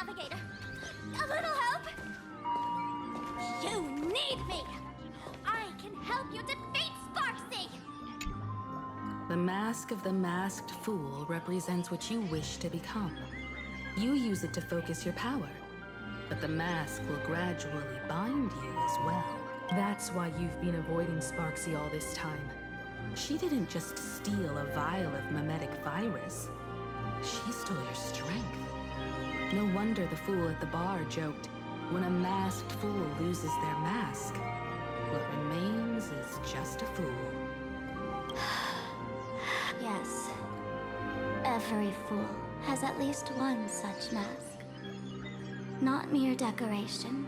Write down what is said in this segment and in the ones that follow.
navigator. A little help? You need me! I can help you defeat Sparksy! The mask of the masked fool represents what you wish to become. You use it to focus your power, but the mask will gradually bind you as well. That's why you've been avoiding Sparksy all this time. She didn't just steal a vial of mimetic virus. She stole your strength. No wonder the fool at the bar joked, when a masked fool loses their mask, what remains is just a fool. Yes. Every fool has at least one such mask. Not mere decoration,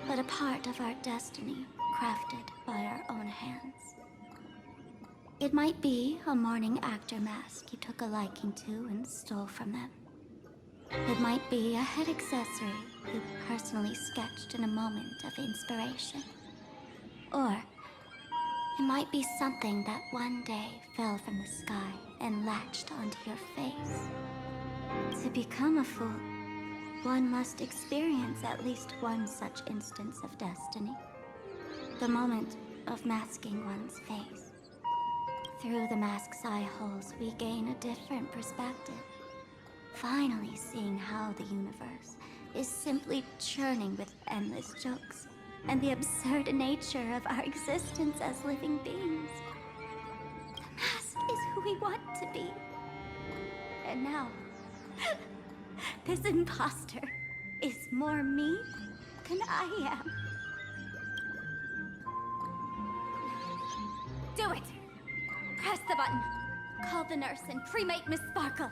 but a part of our destiny, crafted by our own hands. It might be a morning actor mask you took a liking to and stole from them. It might be a head accessory you personally sketched in a moment of inspiration. Or it might be something that one day fell from the sky and latched onto your face. To become a fool, one must experience at least one such instance of destiny. The moment of masking one's face. Through the mask's eye holes, we gain a different perspective. Finally seeing how the universe is simply churning with endless jokes, and the absurd nature of our existence as living beings. The mask is who we want to be. And now, this imposter is more me than I am. Do it! Press the button. Call the nurse and cremate Miss Sparkle.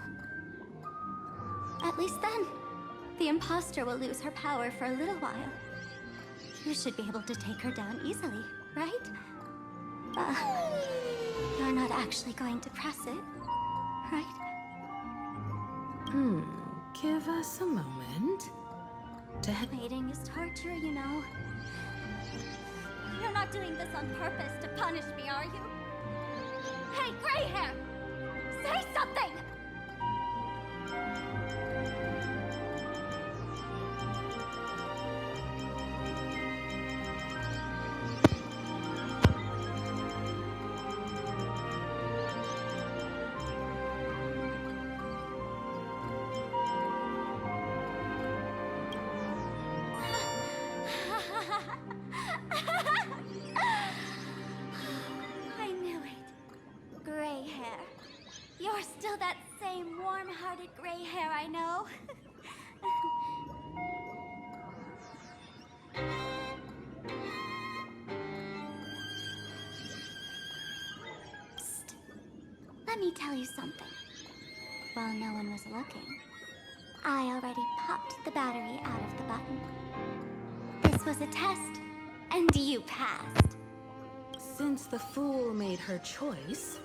At least then, the imposter will lose her power for a little while. You should be able to take her down easily, right? You're not actually going to press it, right? Give us a moment. Waiting is torture, you know. You're not doing this on purpose to punish me, are you? Hey, gray hair! Say something! I knew it. Gray hair. You're still that same warm-hearted gray hair I know. Psst. Let me tell you something. While no one was looking, I already popped the battery out of the button. This was a test, and you passed. Since the fool made her choice,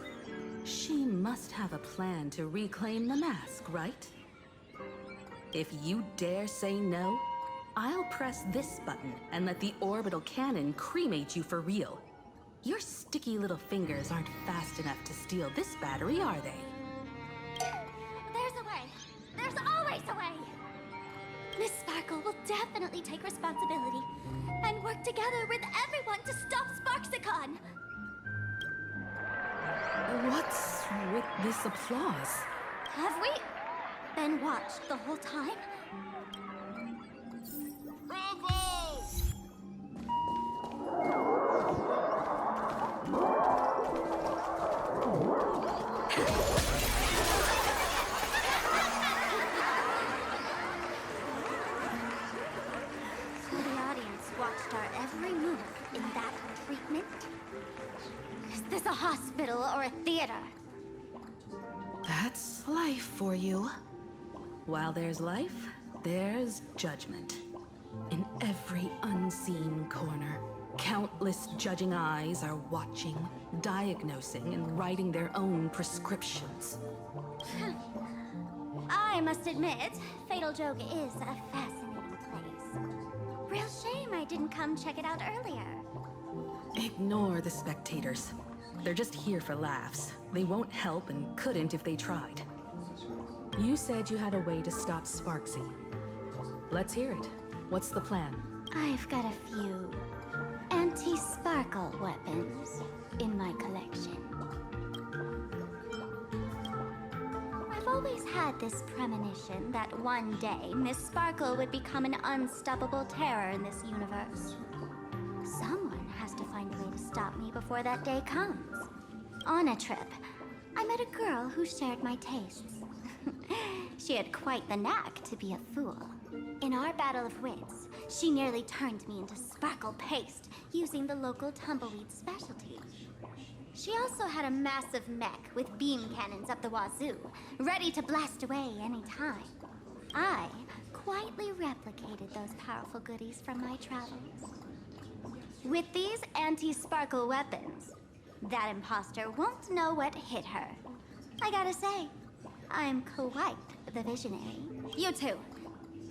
she must have a plan to reclaim the mask, right? If you dare say no, I'll press this button and let the orbital cannon cremate you for real. Your sticky little fingers aren't fast enough to steal this battery, are they? There's a way. There's always a way. Miss Sparkle will definitely take responsibility and work together with everyone to stop Sparksicon. What's with this applause? Have we been watched the whole time? Bravo! So the audience watched our every move in that treatment? Is this a hospital or a theater? That's life for you. While there's life, there's judgment. In every unseen corner, countless judging eyes are watching, diagnosing, and writing their own prescriptions. I must admit, Fatal Joke is a fascinating place. Real shame I didn't come check it out earlier. Ignore the spectators. They're just here for laughs. They won't help and couldn't if they tried. You said you had a way to stop Sparksy. Let's hear it. What's the plan? I've got a few anti-sparkle weapons in my collection. I've always had this premonition that one day Miss Sparkle would become an unstoppable terror in this universe. Someone has to find a way to stop me before that day comes. On a trip, I met a girl who shared my tastes. She had quite the knack to be a fool. In our battle of wits, she nearly turned me into sparkle paste using the local tumbleweed specialty. She also had a massive mech with beam cannons up the wazoo, ready to blast away any time. I quietly replicated those powerful goodies from my travels. With these anti-sparkle weapons, that imposter won't know what hit her. I gotta say, I'm quite the visionary. You two,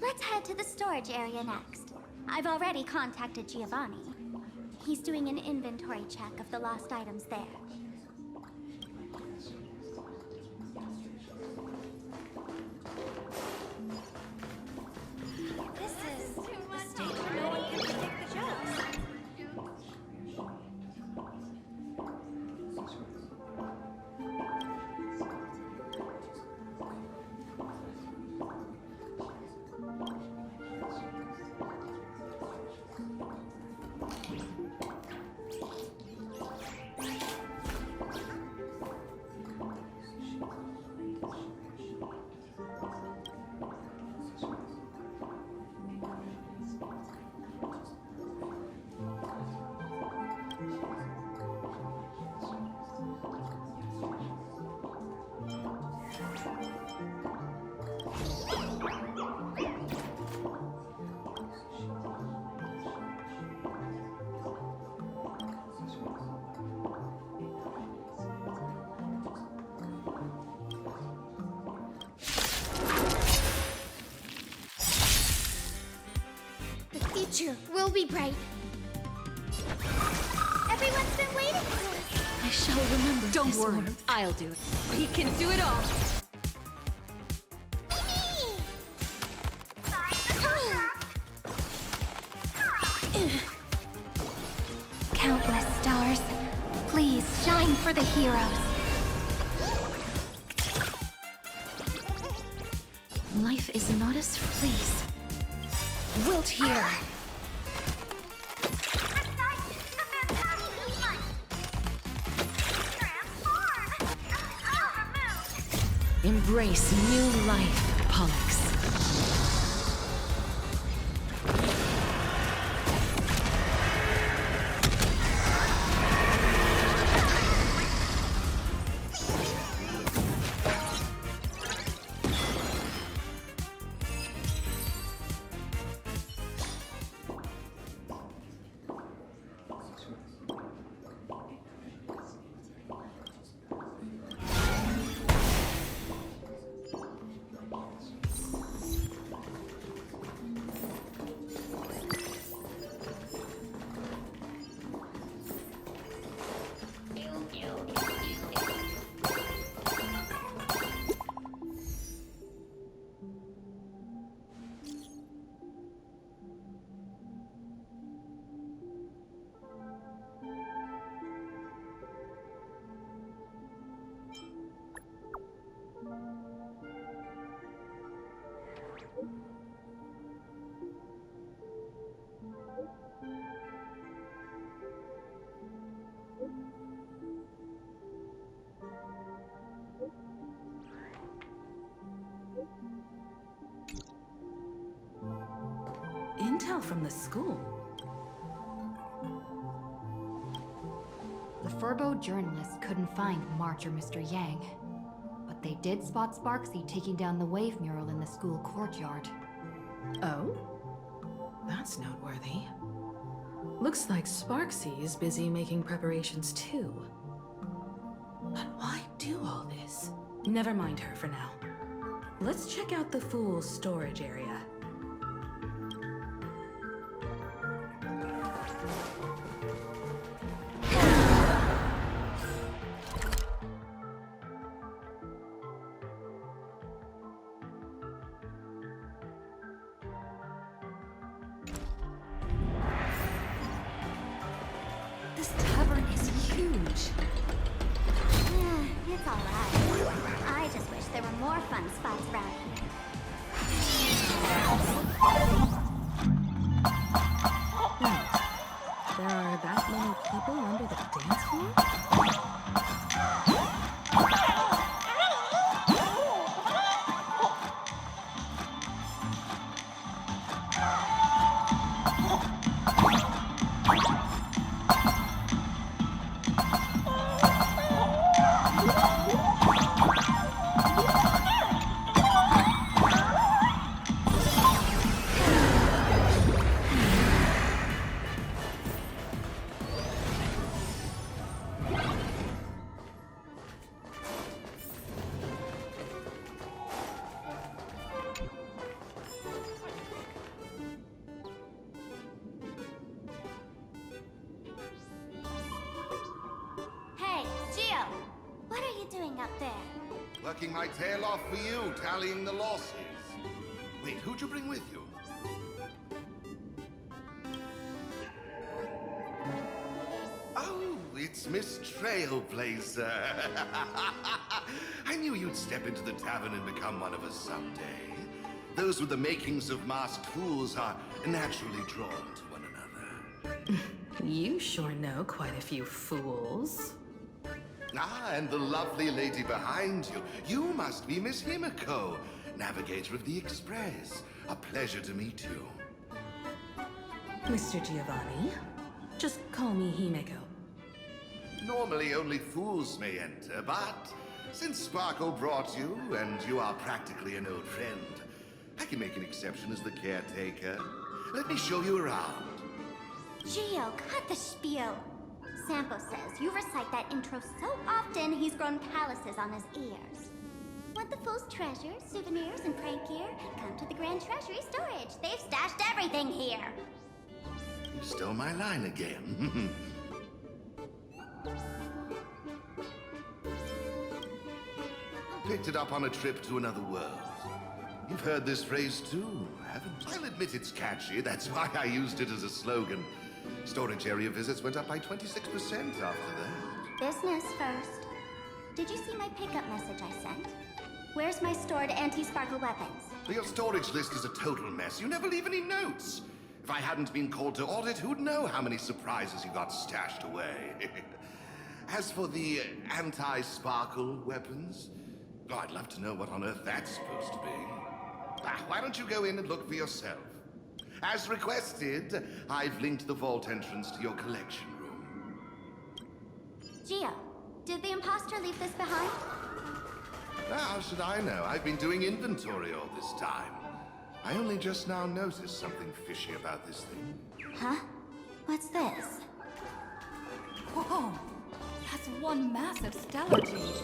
let's head to the storage area next. I've already contacted Giovanni. He's doing an inventory check of the lost items there. This is the stage where no one can predict the jokes. Future will be bright. Everyone's been waiting for us. I shall remember. Don't worry, I'll do it. We can do it all. Countless stars, please shine for the heroes. Life is not as fleece. Wilt here. Embrace new life, Pollux. Intel from the school. The Furbo journalists couldn't find March or Mr. Yang, but they did spot Sparksy taking down the wave mural in the school courtyard. Oh? That's noteworthy. Looks like Sparksy is busy making preparations too. But why do all this? Never mind her for now. Let's check out the Fool's storage area. huge. Yeah, it's alright. I just wish there were more fun spots around here. There are that many people under the dance floor? Hey, Gio! What are you doing up there? Working my tail off for you, tallying the losses. Wait, who'd you bring with you? Oh, it's Miss Trailblazer. I knew you'd step into the tavern and become one of us someday. Those with the makings of masked fools are naturally drawn to one another. You sure know quite a few fools. Ah, and the lovely lady behind you. You must be Miss Himiko, navigator of the Express. A pleasure to meet you. Mr. Giovanni, just call me Himeko. Normally only fools may enter, but since Sparkle brought you, and you are practically an old friend, I can make an exception as the caretaker. Let me show you around. Gio, cut the spiel. Sampo says you recite that intro so often he's grown calluses on his ears. Want the fool's treasures, souvenirs, and prank gear? Come to the Grand Treasury Storage. They've stashed everything here. You stole my line again. Picked it up on a trip to another world. You've heard this phrase too, haven't you? I'll admit it's catchy. That's why I used it as a slogan. Storage area visits went up by 26% after that. Business first. Did you see my pickup message I sent? Where's my stored anti-sparkle weapons? Your storage list is a total mess. You never leave any notes. If I hadn't been called to audit, who'd know how many surprises you got stashed away? As for the anti-sparkle weapons, oh, I'd love to know what on earth that's supposed to be. Why don't you go in and look for yourself? As requested, I've linked the vault entrance to your collection room. Gio, did the imposter leave this behind? How should I know? I've been doing inventory all this time. I only just now noticed something fishy about this thing. Huh? What's this? Whoa! That's one massive stellar jade.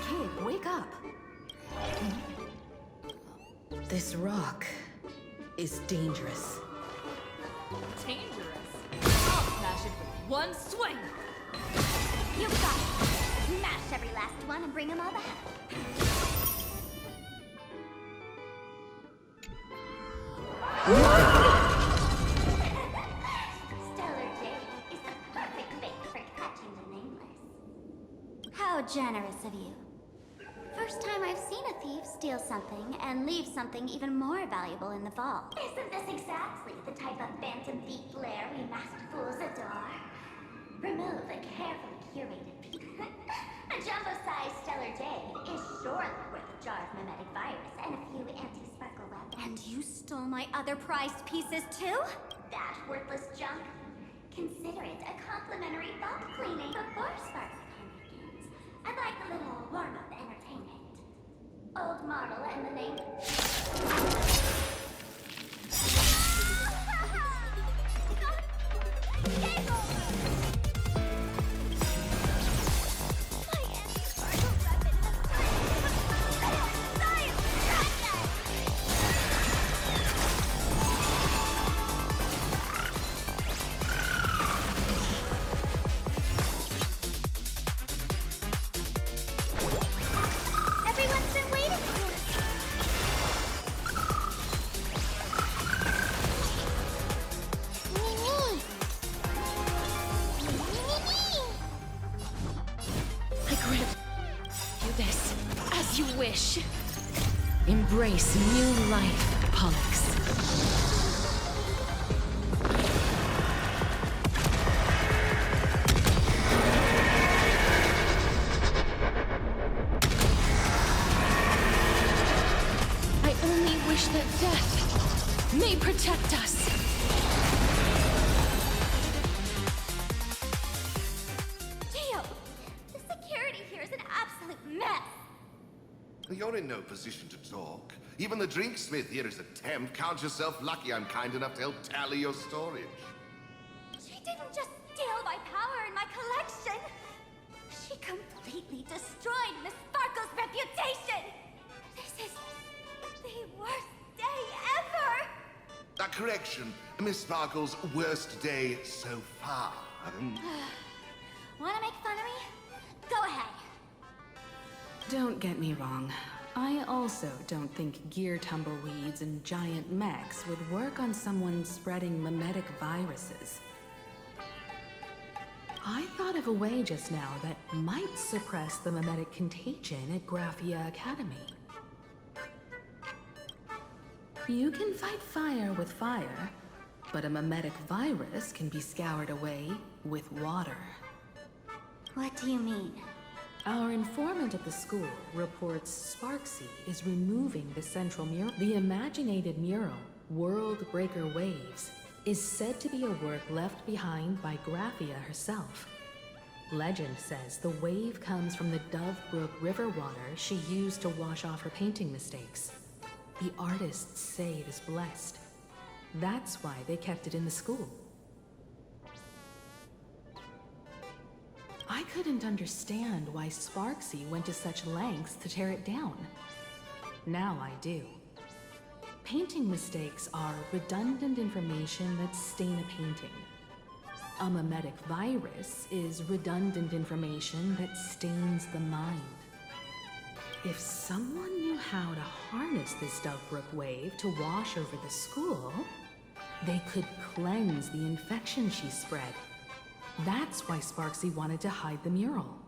Kid, wake up. This rock is dangerous. Dangerous. I'll smash it with one swing. You got it. Smash every last one and bring them all back. Stellar Jade is the perfect bait for catching the nameless. How generous of you. For first time I've seen a thief steal something and leave something even more valuable in the vault. Isn't this exactly the type of phantom thief flair we masked fools adore? Remove a carefully curated piece. A jumbo-sized stellar jade is surely worth a jar of mimetic virus and a few anti-sparkle weapons. And you stole my other prized pieces too? That worthless junk? Consider it a complimentary vault cleaning before Spark's begins. I'd like a little warm-up entertainment. Old model and the name... Game over! My anti-sparkle weapon has turned science project! Everyone's been waiting for us. I grant you this as you wish. Embrace new life, Pollux. I only wish that death may protect us. Theo, the security here is an absolute mess. You're in no position to talk. Even the drinksmith here is a temp. Count yourself lucky I'm kind enough to help tally your storage. She didn't just steal my power and my collection. She completely destroyed Miss Sparkle's reputation. This is the worst day ever. A correction. Miss Sparkle's worst day so far. Wanna make fun of me? Go ahead. Don't get me wrong. I also don't think gear tumbleweeds and giant mechs would work on someone spreading mimetic viruses. I thought of a way just now that might suppress the mimetic contagion at Graphia Academy. You can fight fire with fire, but a mimetic virus can be scoured away with water. What do you mean? Our informant at the school reports Sparksy is removing the central mural. The imaginated mural, World Breaker Waves, is said to be a work left behind by Graphia herself. Legend says the wave comes from the Dove Brook river water she used to wash off her painting mistakes. The artists say it is blessed. That's why they kept it in the school. I couldn't understand why Sparksy went to such lengths to tear it down. Now I do. Painting mistakes are redundant information that stain a painting. A mimetic virus is redundant information that stains the mind. If someone knew how to harness this Dovebrook wave to wash over the school, they could cleanse the infection she spread. That's why Sparksy wanted to hide the mural.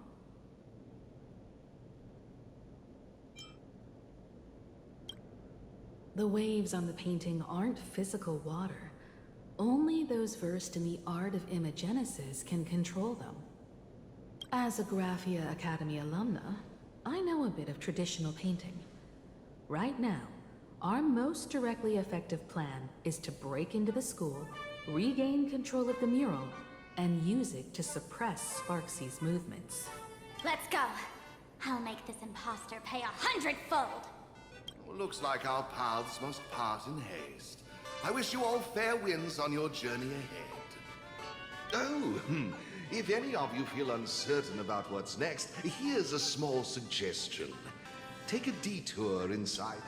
The waves on the painting aren't physical water. Only those versed in the art of imagenesis can control them. As a Graphia Academy alumna, I know a bit of traditional painting. Right now, our most directly effective plan is to break into the school, regain control of the mural, and use it to suppress Sparksy's movements. Let's go. I'll make this imposter pay 100-fold. Looks like our paths must part in haste. I wish you all fair winds on your journey ahead. Oh, if any of you feel uncertain about what's next, here's a small suggestion. Take a detour inside.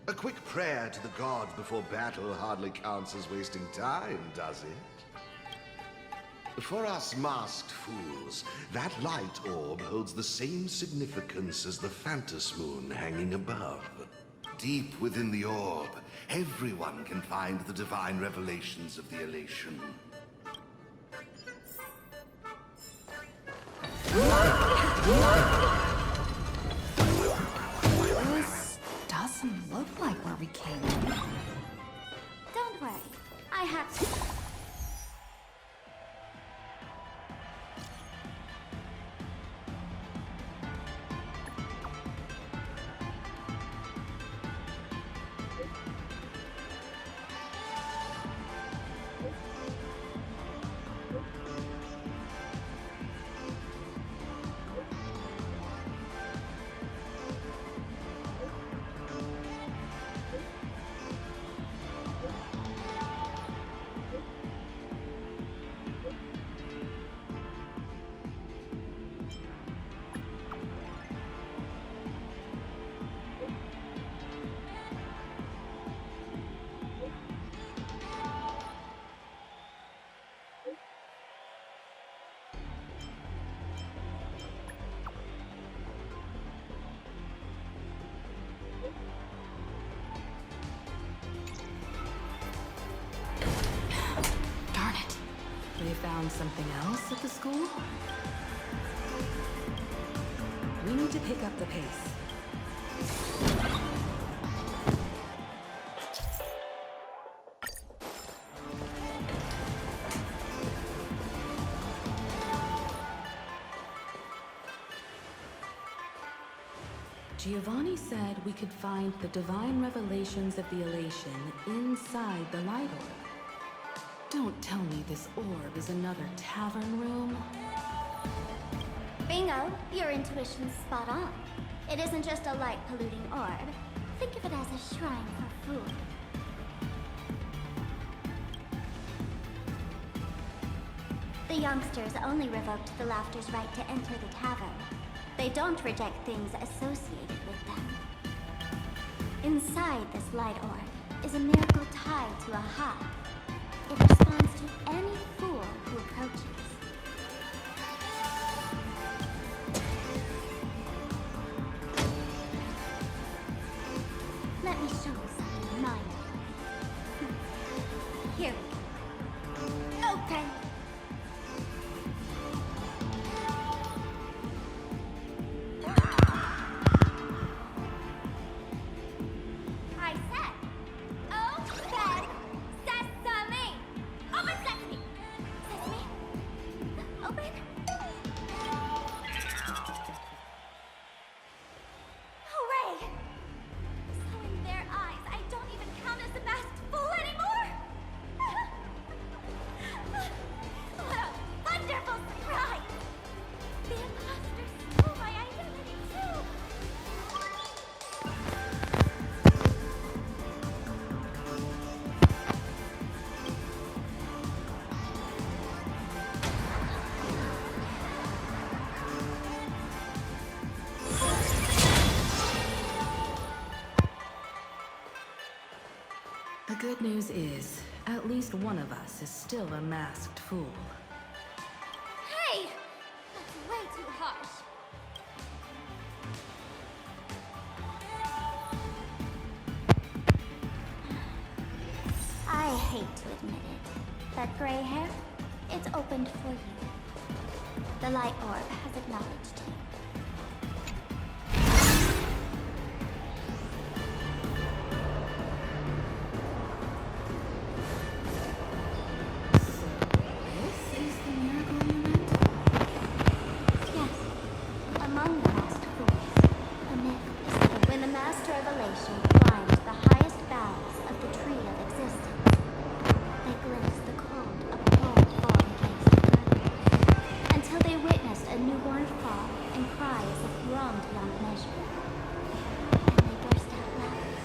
A quick prayer to the gods before battle hardly counts as wasting time, does it? For us masked fools, that light orb holds the same significance as the Phantos moon hanging above. Deep within the orb, everyone can find the divine revelations of the elation. This doesn't look like where we came from. Don't worry. I have to. Darn it. They found something else at the school? We need to pick up the pace. Giovanni said we could find the divine revelations of the elation inside the light orb. Don't tell me this orb is another tavern room. Bingo, your intuition's spot on. It isn't just a light-polluting orb. Think of it as a shrine for food. The youngsters only revoked the Laughter's right to enter the tavern. They don't reject things associated with them. Inside this light orb is a miracle tied to a hive. It responds to any fool who approaches. Let me show you something mind. Here we go. Open! I said, open sesame! Open sesame! Sesame? Open? Hooray! So in their eyes, I don't even count as a masked fool anymore! What a wonderful surprise! The imposters stole my identity too! The good news is, at least one of us is still a masked fool. Hey! That's way too harsh. I hate to admit it. That gray hair, it's opened for you. The light orb has acknowledged you. This is the miracle you meant? Yes, among the masked fools, a myth is that when the master of elation climbed the highest boughs of the tree of existence, they glimpsed the cold of cold fall against the earth, until they witnessed a newborn fall and cry as if wronged beyond measure. And they burst out laughing.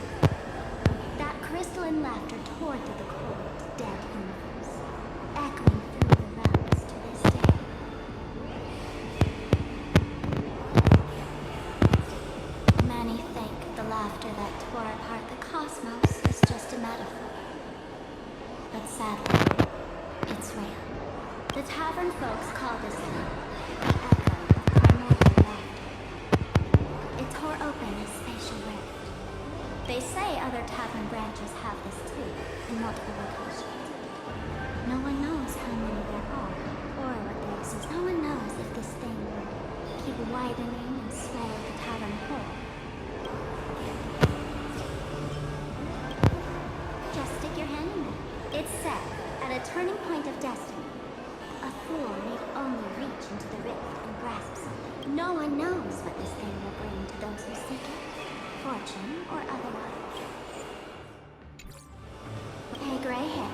That crystalline laughter tore through the cold, dead universe, echoing through the realms to this day. Many think the laughter that tore apart the cosmos is just a metaphor. But sadly, it's real. The tavern folks call this thing the echo of primordial laughter. It tore open a spatial rift. They say other tavern branches have this too, in multiple locations. No one knows how many there are, or what they exist. No one knows if this thing would keep widening and swell the tavern whole. Just stick your hand in there. It's said, at a turning point of destiny, a fool need only reach into the rift and grasp something. No one knows what this thing will bring to those who seek it, fortune or otherwise. Hey, gray hair.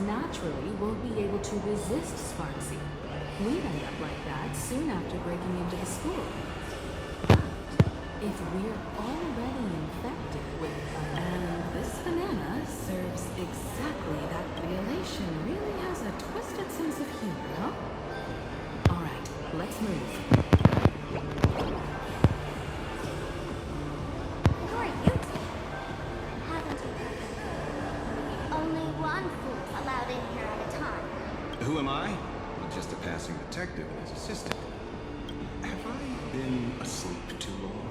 Naturally won't be able to resist Sparksy. We'd end up like that soon after breaking into the school. But if we're already infected with and this banana serves exactly that violation really has a twisted sense of humor, huh? Alright, let's move. Who are you two? Haven't you heard? Only one fool allowed in here at a time. Who am I? Well, just a passing detective and his assistant. Have I been asleep too long?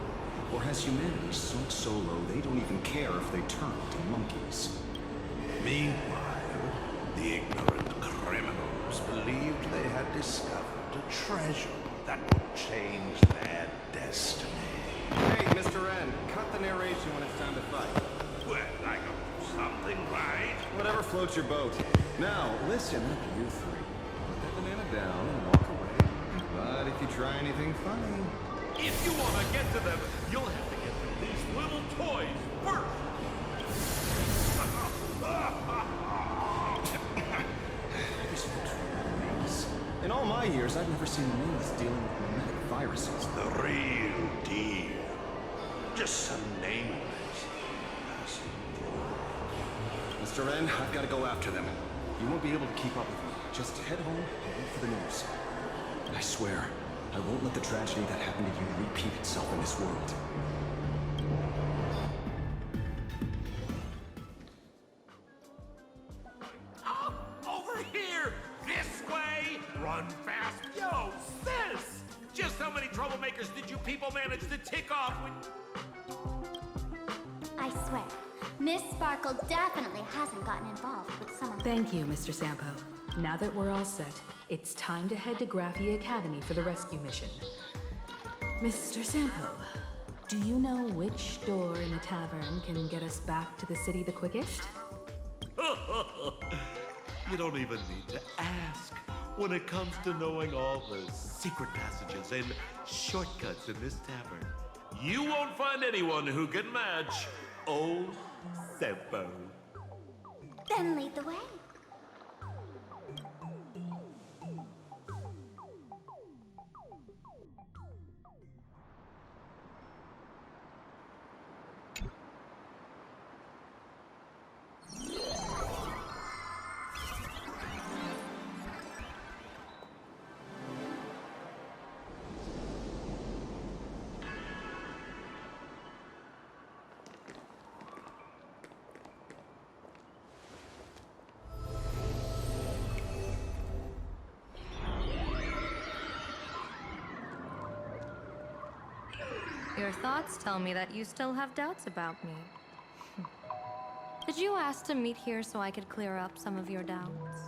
Or has humanity sunk so low they don't even care if they turn to monkeys? Meanwhile, the ignorant criminals believed they had discovered a treasure that would change their destiny. Hey, Mr. N, cut the narration when it's time to fight. Well, I got something right. Whatever floats your boat. Now, listen up, you three. Put that banana down and walk away. But if you try anything funny... If you want to get to them, you'll have to get them these little toys first. These folks are names. In all my years, I've never seen names dealing with mimetic viruses. The real deal. Just some nameless. Mr. N, I've got to go after them. You won't be able to keep up with me. Just head home and wait for the news. I swear, I won't let the tragedy that happened to you repeat itself in this world. Over here! This way! Run fast! Yo, sis! Just how many troublemakers did you people manage to tick off when... I swear, Miss Sparkle definitely hasn't gotten involved with some of Thank you, Mr. Sampo. Now that we're all set, it's time to head to Graphia Academy for the rescue mission. Mr. Sampo, do you know which door in the tavern can get us back to the city the quickest? You don't even need to ask when it comes to knowing all the secret passages and shortcuts in this tavern. You won't find anyone who can match old Sampo. Then lead the way. Your thoughts tell me that you still have doubts about me. Did you ask to meet here so I could clear up some of your doubts?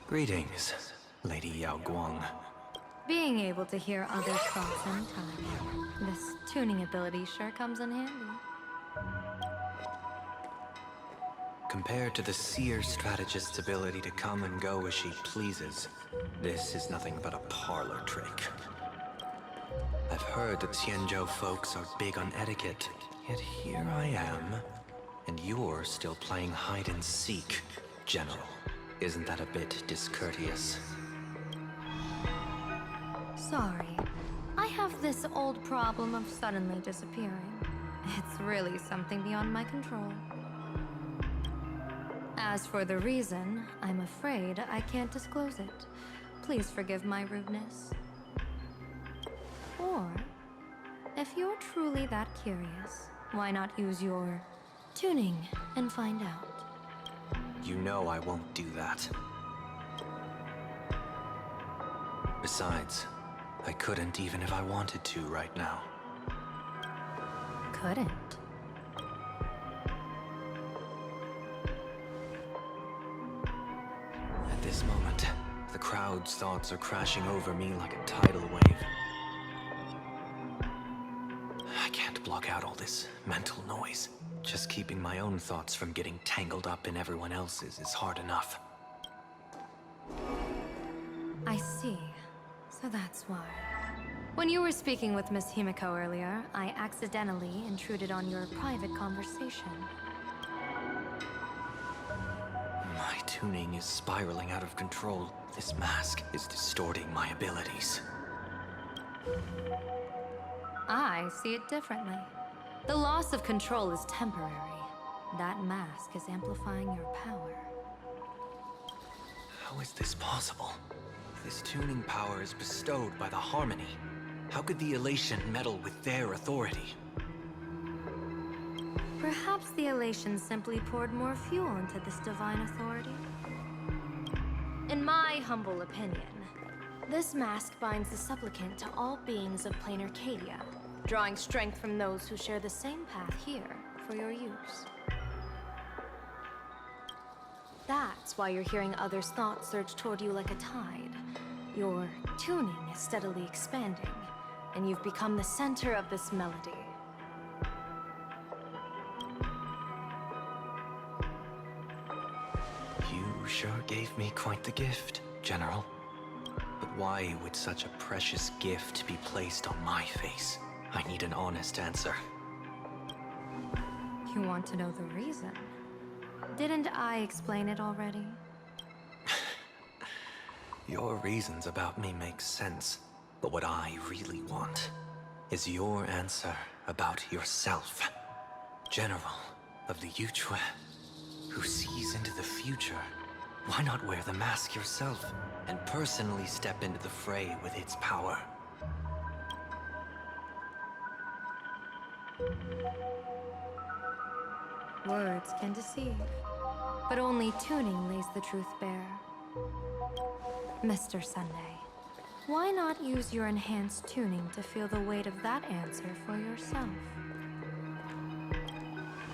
Greetings, Lady Yao Guang. Being able to hear others' thoughts in time. This tuning ability sure comes in handy. Compared to the seer strategist's ability to come and go as she pleases, this is nothing but a parlor trick. I've heard that Xianzhou folks are big on etiquette, yet here I am, and you're still playing hide and seek, General. Isn't that a bit discourteous? Sorry. I have this old problem of suddenly disappearing. It's really something beyond my control. As for the reason, I'm afraid I can't disclose it. Please forgive my rudeness. Or, if you're truly that curious, why not use your tuning and find out? You know I won't do that. Besides, I couldn't even if I wanted to right now. Couldn't. At this moment, the crowd's thoughts are crashing over me like a tidal wave. I can't block out all this mental noise. Just keeping my own thoughts from getting tangled up in everyone else's is hard enough. I see. So that's why. When you were speaking with Miss Himiko earlier, I accidentally intruded on your private conversation. My tuning is spiraling out of control. This mask is distorting my abilities. I see it differently. The loss of control is temporary. That mask is amplifying your power. How is this possible? This tuning power is bestowed by the Harmony. How could the Elation meddle with their authority? Perhaps the Elation simply poured more fuel into this divine authority. In my humble opinion, this mask binds the supplicant to all beings of plain Arcadia, drawing strength from those who share the same path here for your use. That's why you're hearing others' thoughts surge toward you like a tide. Your tuning is steadily expanding, and you've become the center of this melody. You sure gave me quite the gift, General. But why would such a precious gift be placed on my face? I need an honest answer. You want to know the reason? Didn't I explain it already? Your reasons about me make sense, but what I really want is your answer about yourself. General of the Yuchue, who sees into the future. Why not wear the mask yourself and personally step into the fray with its power? Words can deceive, but only tuning lays the truth bare. Mr. Sunday, why not use your enhanced tuning to feel the weight of that answer for yourself?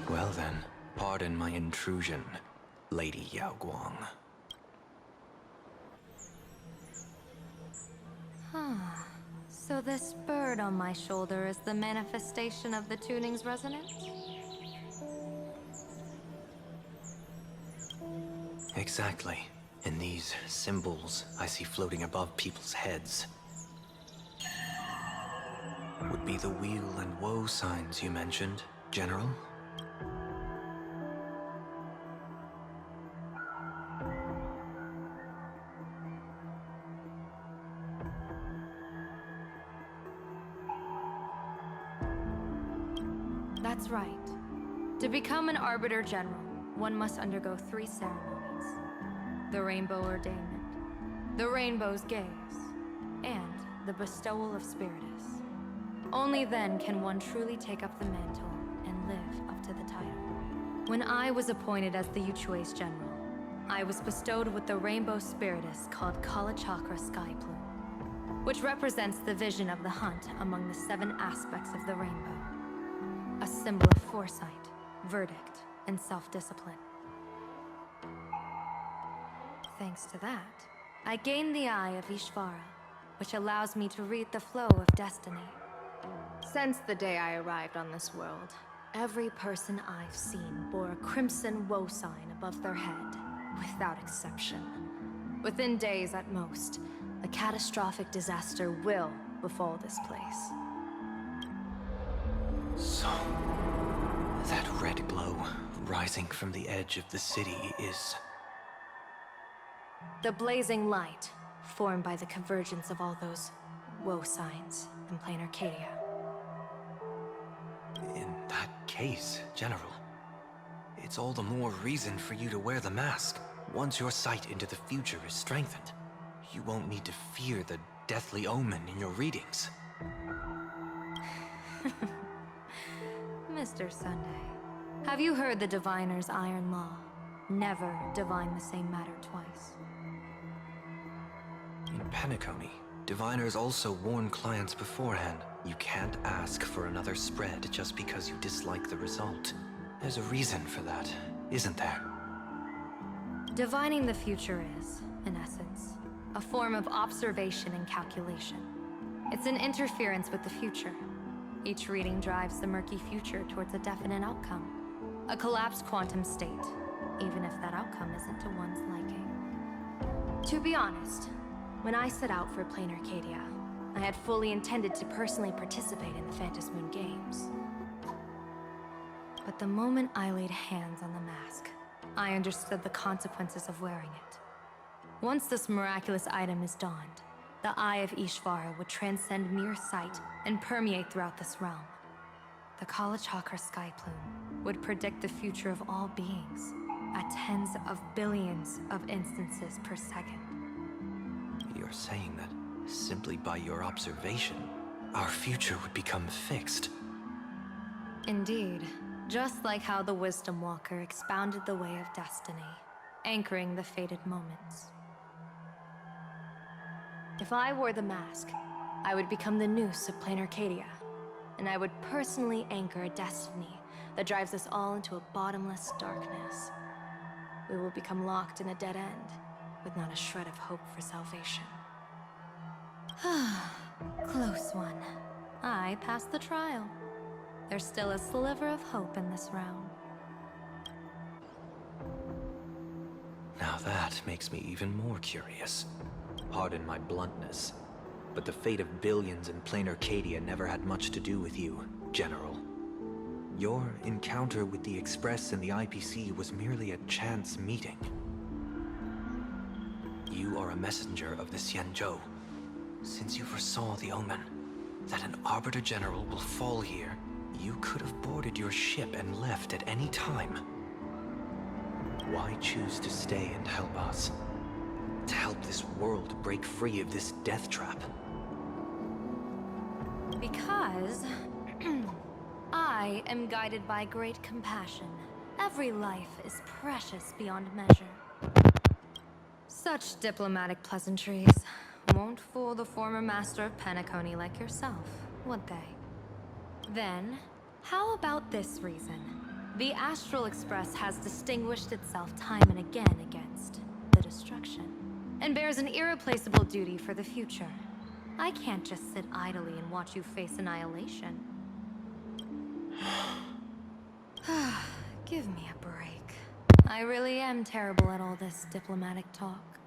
Well then, pardon my intrusion, Lady Yao Guang. So this bird on my shoulder is the manifestation of the tuning's resonance? Exactly. And these symbols I see floating above people's heads would be the weal and woe signs you mentioned, General? That's right. To become an Arbiter General, one must undergo 3 ceremonies. The Rainbow Ordainment, the Rainbow's Gaze, and the Bestowal of Spiritus. Only then can one truly take up the mantle and live up to the title. When I was appointed as the Yuchue's General, I was bestowed with the Rainbow Spiritus called Kala Chakra Sky Plume. which represents the vision of the hunt among the 7 aspects of the rainbow. A symbol of foresight, verdict, and self-discipline. Thanks to that, I gained the Eye of Ishvara, which allows me to read the flow of destiny. Since the day I arrived on this world, every person I've seen bore a crimson woe sign above their head, without exception. Within days at most, a catastrophic disaster will befall this place. So, that red glow rising from the edge of the city is... The blazing light, formed by the convergence of all those woe signs in plain Arcadia. In that case, General, it's all the more reason for you to wear the mask. Once your sight into the future is strengthened, you won't need to fear the deathly omen in your readings. Mr. Sunday, have you heard the Diviner's iron law? Never divine the same matter twice. In Penacony, diviners also warn clients beforehand. You can't ask for another spread just because you dislike the result. There's a reason for that, isn't there? Divining the future is, in essence, a form of observation and calculation. It's an interference with the future. Each reading drives the murky future towards a definite outcome. A collapsed quantum state, even if that outcome isn't to one's liking. To be honest, when I set out for Plain Arcadia, I had fully intended to personally participate in the Phantasmoon Games. But the moment I laid hands on the mask, I understood the consequences of wearing it. Once this miraculous item is donned, the Eye of Ishvara would transcend mere sight and permeate throughout this realm. The Kalachakra sky plume would predict the future of all beings at tens of billions of instances per second. You're saying that simply by your observation, our future would become fixed. Indeed, just like how the Wisdom Walker expounded the way of destiny, anchoring the fated moments. If I wore the mask, I would become the noose of Plain Arcadia, and I would personally anchor a destiny that drives us all into a bottomless darkness. We will become locked in a dead end, with not a shred of hope for salvation. Close one. I passed the trial. There's still a sliver of hope in this realm. Now that makes me even more curious. Pardon my bluntness, but the fate of billions in Plain Arcadia never had much to do with you, General. Your encounter with the Express and the IPC was merely a chance meeting. You are a messenger of the Xianzhou. Since you foresaw the omen, that an Arbiter General will fall here, you could have boarded your ship and left at any time. Why choose to stay and help us? To help this world break free of this death trap? Because I am guided by great compassion. Every life is precious beyond measure. Such diplomatic pleasantries won't fool the former master of Penacony like yourself, would they? Then, how about this reason? The Astral Express has distinguished itself time and again against the destruction, and bears an irreplaceable duty for the future. I can't just sit idly and watch you face annihilation. Give me a break. I really am terrible at all this diplomatic talk.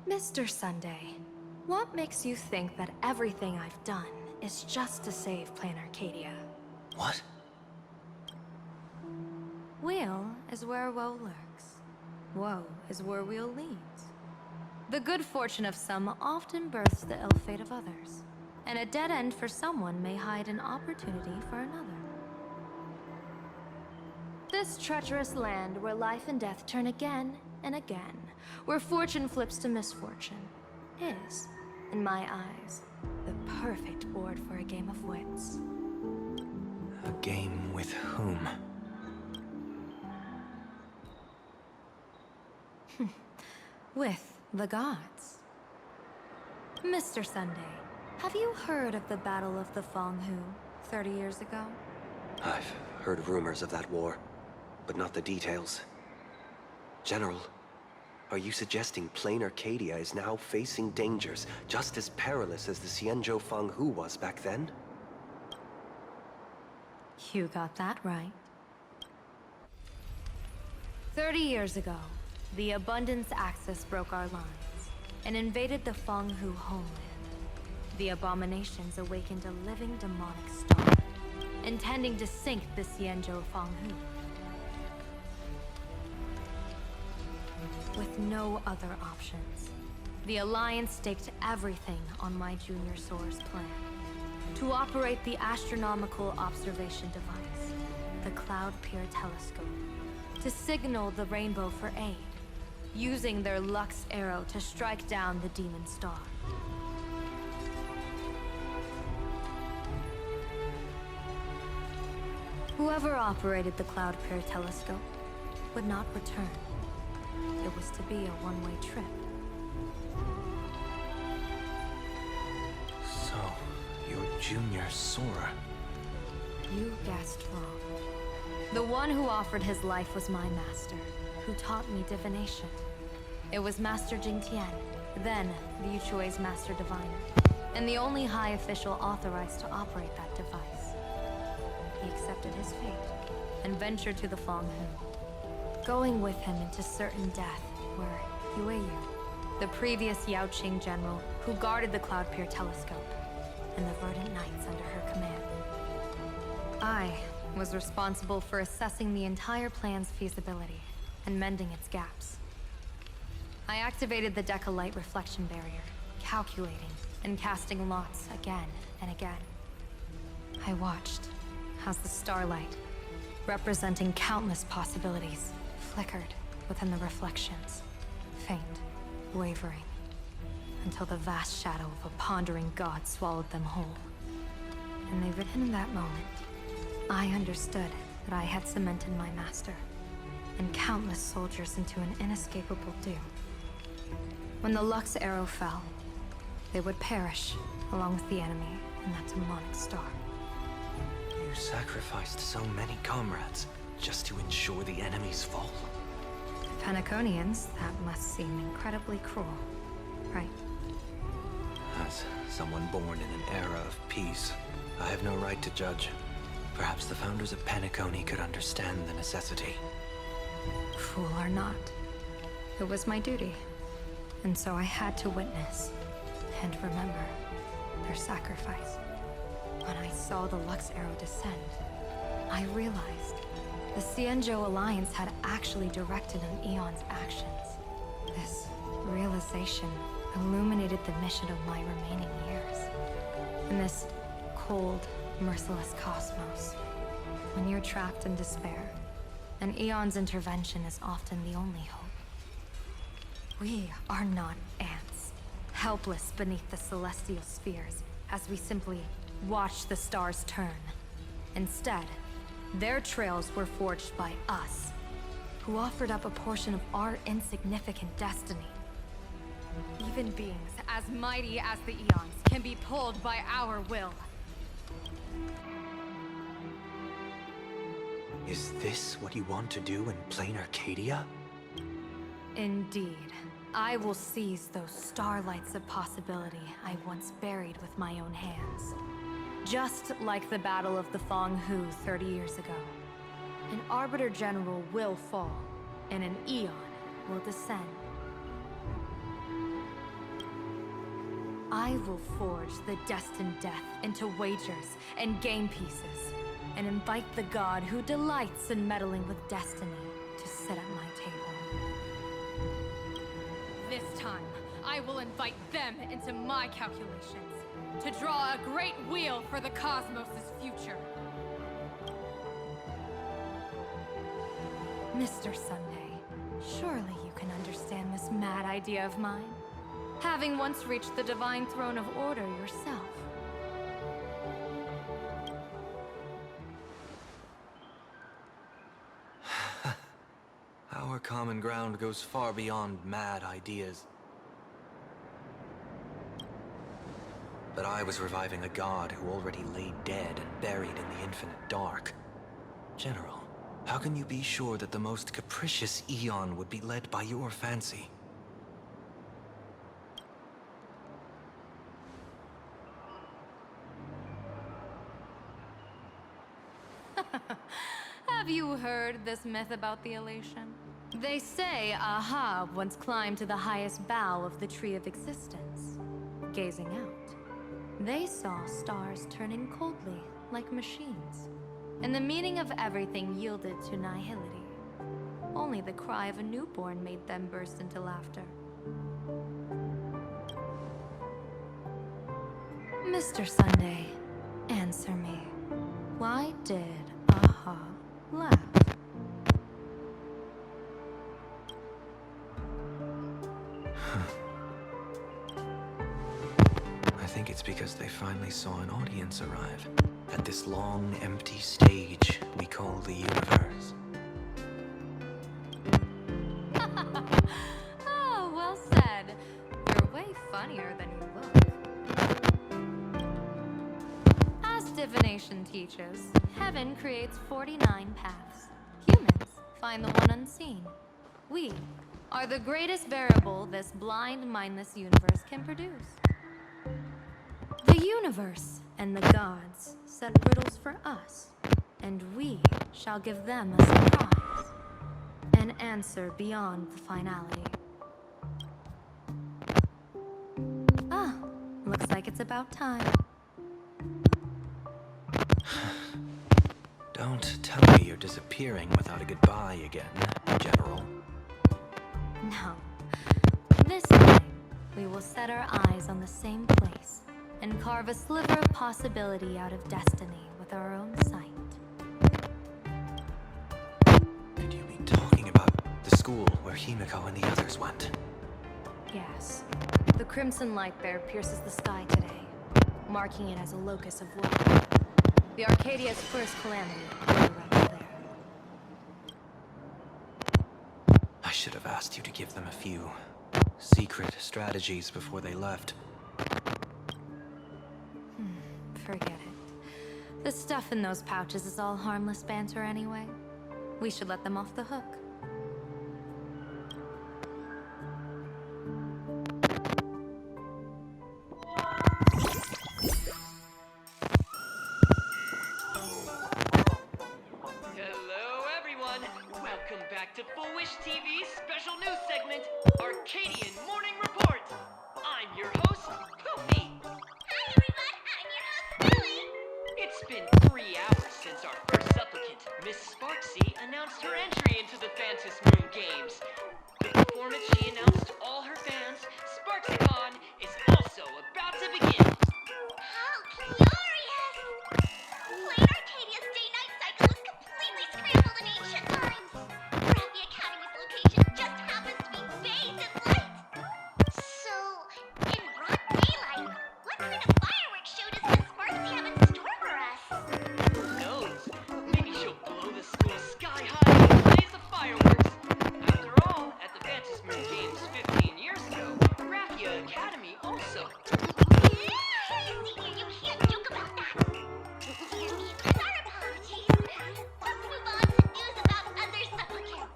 Mr. Sunday, what makes you think that everything I've done is just to save Plain Arcadia? What? Weal is where woe lurks. Woe is where weal leads. The good fortune of some often births the ill fate of others, and a dead end for someone may hide an opportunity for another. This treacherous land where life and death turn again and again, where fortune flips to misfortune, is, in my eyes, the perfect board for a game of wits. A game with whom? With the gods. Mr. Sunday, have you heard of the Battle of the Fonghu 30 years ago? I've heard rumors of that war, but not the details. General, are you suggesting plain Arcadia is now facing dangers just as perilous as the Xianzhou Fanghu was back then? You got that right. 30 years ago, the Abundance Axis broke our lines and invaded the Fanghu homeland. The abominations awakened a living demonic star, intending to sink the Xianzhou Fanghu. With no other options, the Alliance staked everything on my Junior Soar's plan. To operate the astronomical observation device, the Cloud Peer Telescope, to signal the Rainbow for aid, using their Lux Arrow to strike down the Demon Star. Whoever operated the Cloud Peer Telescope would not return. It was to be a one-way trip. So, you're Junior Soar. You guessed wrong. The one who offered his life was my master, who taught me divination. It was Master Jingtian, then the Yuchui's Master Diviner, and the only high official authorized to operate that device. He accepted his fate and ventured to the Fanghu, going with him into certain death were Huiyu, the previous Yaoqing general who guarded the Cloud Peer Telescope, and the Verdant Knights under her command. I was responsible for assessing the entire plan's feasibility and mending its gaps. I activated the Decalite reflection barrier, calculating and casting lots again and again. I watched as the starlight, representing countless possibilities, flickered within the reflections, faint, wavering, until the vast shadow of a pondering god swallowed them whole. And in that moment, I understood that I had cemented my master and countless soldiers into an inescapable doom. When the Lux Arrow fell, they would perish along with the enemy and that demonic star. You sacrificed so many comrades just to ensure the enemy's fall. To Penaconians, that must seem incredibly cruel, right? As someone born in an era of peace, I have no right to judge. Perhaps the founders of Penacony could understand the necessity. Fool or not, it was my duty. And so I had to witness and remember their sacrifice. When I saw the Lux Arrow descend, I realized the Xianzhou Alliance had actually directed an Eon's actions. This realization illuminated the mission of my remaining years. In this cold, merciless cosmos, when you're trapped in despair, an Eon's intervention is often the only hope. We are not ants, helpless beneath the celestial spheres as we simply watch the stars turn. Instead, their trails were forged by us, who offered up a portion of our insignificant destiny. Even beings as mighty as the Eons can be pulled by our will. Is this what you want to do in plain Arcadia? Indeed. I will seize those starlights of possibility I once buried with my own hands. Just like the Battle of the Fanghu 30 years ago. An Arbiter General will fall, and an Eon will descend. I will forge the destined death into wagers and game pieces, and invite the god who delights in meddling with destiny to sit at my table. This time, I will invite them into my calculations, to draw a great wheel for the cosmos' future. Mr. Sunday, surely you can understand this mad idea of mine, having once reached the divine throne of order yourself. Our common ground goes far beyond mad ideas. that I was reviving a god who already lay dead and buried in the infinite dark. General, how can you be sure that the most capricious Eon would be led by your fancy? Have you heard this myth about the elation? They say Ahab once climbed to the highest bough of the Tree of Existence. Gazing out, they saw stars turning coldly, like machines, and the meaning of everything yielded to nihility. Only the cry of a newborn made them burst into laughter. Mr. Sunday, answer me. Why did Ahab laugh? I think it's because they finally saw an audience arrive at this long, empty stage we call the universe. Oh, well said. You're way funnier than you look. As divination teaches, heaven creates 49 paths. Humans find the one unseen. We are the greatest variable this blind, mindless universe can produce. The universe and the gods set riddles for us, and we shall give them a surprise. An answer beyond the finality. Ah, looks like it's about time. Don't tell me you're disappearing without a goodbye again, General. No. This time, we will set our eyes on the same place and carve a sliver of possibility out of destiny with our own sight. Could you be talking about the school where Himiko and the others went? Yes. The crimson light there pierces the sky today, marking it as a locus of woe. The Arcadia's first calamity right there. I should have asked you to give them a few secret strategies before they left. Forget it. The stuff in those pouches is all harmless banter anyway. We should let them off the hook. Hello, everyone. Welcome back to Full Wish TV's special news segment, Arcadian Morning Report. I'm your host, Poofy. Hi everyone, I'm your host, Lily. It's been 3 hours since our first supplicant, Miss Sparksy, announced her entry into the Phantom Moon Games. The performance she announced to all her fans, SparksyCon, is also about to begin. How glorious! Plain Arcadia's day-night cycle is completely scrambled in ancient times. Raffy Academy's location just happens to be bathed in light. So, in broad daylight, what kind of fireworks show does Miss Sparksy have in store for us? Who knows? Maybe she'll blow the school sky high and blaze the fireworks. After all, at the Phantom Moon Games 15 years ago, Raffia Academy also. You can't joke about that. Excuse me, our apologies. Let's move on to news about other supplicants.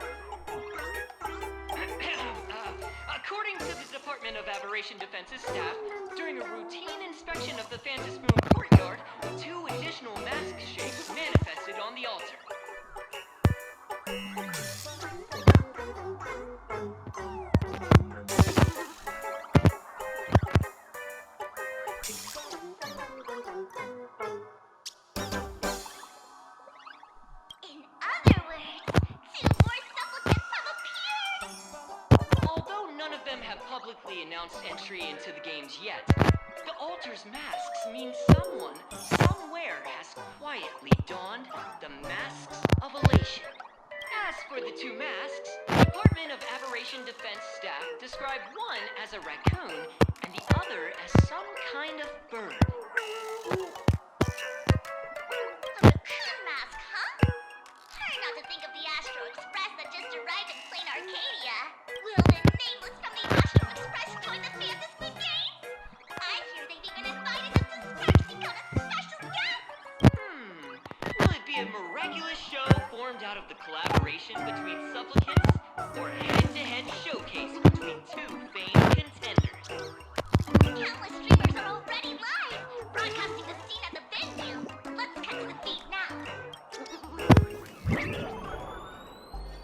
According to the Department of Aberration Defense's staff, during a routine inspection of the Phantom Moon courtyard, 2 additional mask shapes manifested on the altar. In other words, 2 more supplicants have appeared! Although none of them have publicly announced entry into the games yet, the altar's masks mean someone, somewhere has quietly donned the masks of elation. As for the 2 masks, the Department of Aberration Defense staff described one as a raccoon and the other as some kind of bird. A raccoon mask, huh? Hard not to think of the Astro Express that just arrived in plain Arcadia. Will the nameless from the Astro Express join the Phantom Moon Games? I hear they've even invited the competition between supplicants or head-to-head showcase between two famed contenders. Countless streamers are already live, broadcasting the scene at the venue. Let's cut to the feed now.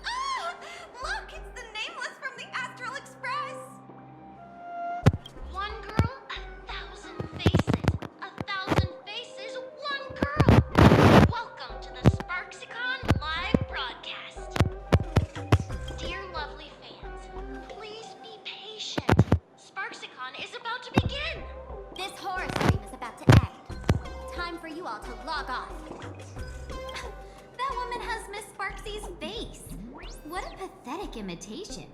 Ah! Look, it's the Nameless from the Astral Express! One girl, 1,000 faces. 1,000 faces, one girl. Welcome to the Sparksicon live broadcast. Dear lovely fans, please be patient. Sparksicon is about to begin. This horror stream is about to end. Time for you all to log off. That woman has Miss Sparksy's face. What a pathetic imitation.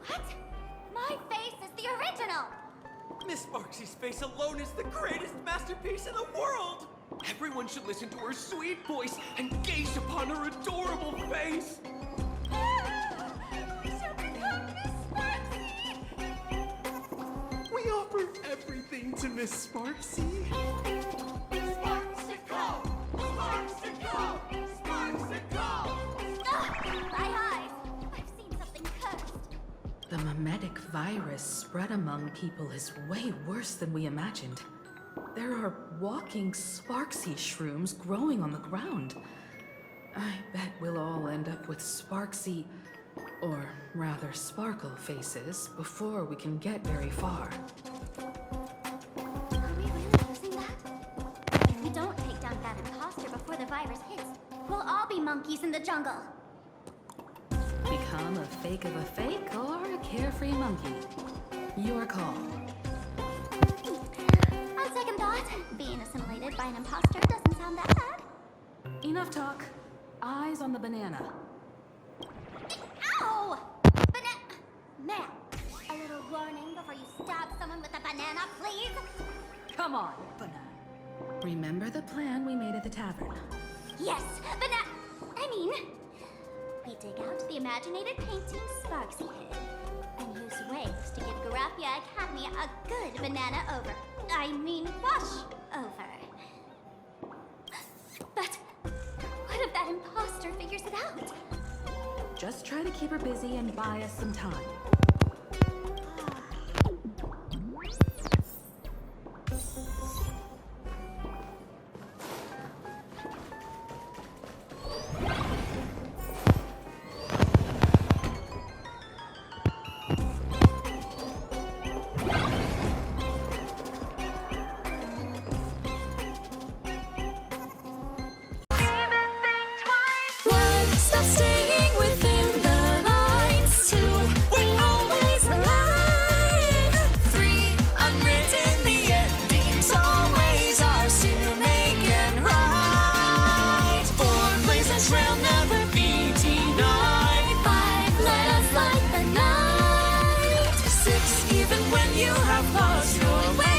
What? My face is the original. Miss Sparksy's face alone is the greatest masterpiece in the world! Everyone should listen to her sweet voice and gaze upon her adorable face! We shall become Miss Sparksy! We offer everything to Miss Sparksy. Sparksicle! Sparksicle! Sparksicle! My eyes. I've seen something cursed. The mimetic virus spread among people is way worse than we imagined. There are walking Sparksy shrooms growing on the ground. I bet we'll all end up with Sparksy, or rather Sparkle faces before we can get very far. Are we really losing that? If we don't take down that imposter before the virus hits, we'll all be monkeys in the jungle. Become a fake of a fake or a carefree monkey. Your call. On second thought, being assimilated by an imposter doesn't sound that bad. Enough talk. Eyes on the banana. Ow! Ma'am, a little warning before you stab someone with a banana, please? Come on, banana. Remember the plan we made at the tavern? Yes, we dig out the imaginated painting Sparksy hid, and use waves to give Garapia Academy a good banana wash over. But what if that imposter figures it out? Just try to keep her busy and buy us some time. Stop staying within the lines. 2, we're always alive. 3, unwritten, the endings always ours to make and right. 4, places will never be denied. 5, let us light the night. 6, even when you have lost your way.